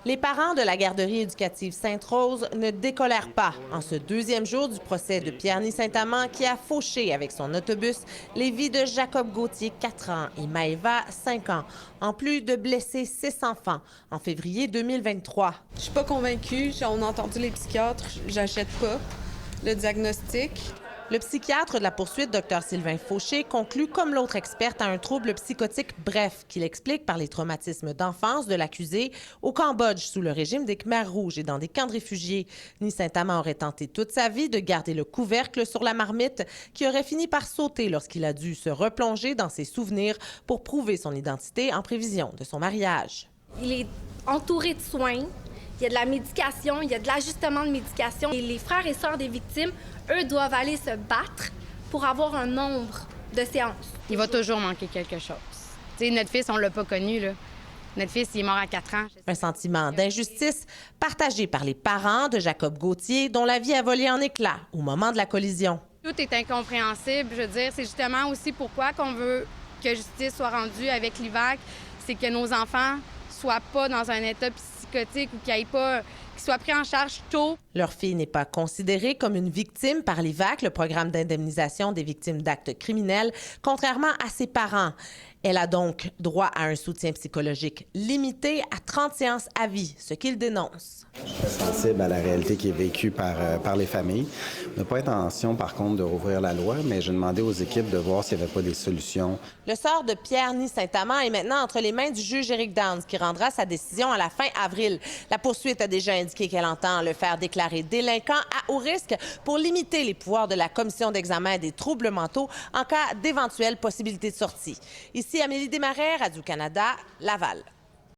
Les parents de la garderie éducative Sainte-Rose ne décolèrent pas en ce deuxième jour du procès de Pierre-Ny Saint-Amand qui a fauché avec son autobus les vies de Jacob Gauthier, 4 ans, et Maëva, 5 ans, en plus de blesser 6 enfants en février 2023. Je suis pas convaincue. On a entendu les psychiatres. J'achète pas le diagnostic. Le psychiatre de la poursuite, Dr Sylvain Fauché, conclut comme l'autre experte à un trouble psychotique bref qu'il explique par les traumatismes d'enfance de l'accusé au Cambodge sous le régime des Khmers rouges et dans des camps de réfugiés. Ny Saint-Amand aurait tenté toute sa vie de garder le couvercle sur la marmite qui aurait fini par sauter lorsqu'il a dû se replonger dans ses souvenirs pour prouver son identité en prévision de son mariage. Il est entouré de soins. Il y a de la médication, il y a de l'ajustement de médication. Et les frères et sœurs des victimes, eux, doivent aller se battre pour avoir un nombre de séances. Il va toujours manquer quelque chose. T'sais, notre fils, on l'a pas connu, là. Notre fils, il est mort à 4 ans. Un sentiment d'injustice partagé par les parents de Jacob Gauthier, dont la vie a volé en éclats au moment de la collision. Tout est incompréhensible. Je veux dire, c'est justement aussi pourquoi qu'on veut que justice soit rendue avec l'IVAC. C'est que nos enfants soient pas dans un état psychotique ou qu'ils soient pris en charge tôt. Leur fille n'est pas considérée comme une victime par l'IVAC, le programme d'indemnisation des victimes d'actes criminels, contrairement à ses parents. Elle a donc droit à un soutien psychologique limité à 30 séances à vie, ce qu'il dénonce. Je suis sensible à la réalité qui est vécue par les familles. On n'a pas intention, par contre, de rouvrir la loi, mais j'ai demandé aux équipes de voir s'il n'y avait pas des solutions. Le sort de Pierre-Ny Saint-Amand est maintenant entre les mains du juge Éric Downs, qui rendra sa décision à la fin avril. La poursuite a déjà indiqué qu'elle entend le faire déclarer délinquant à haut risque pour limiter les pouvoirs de la commission d'examen des troubles mentaux en cas d'éventuelle possibilité de sortie. Ici, Amélie Desmarais, Radio-Canada, Laval.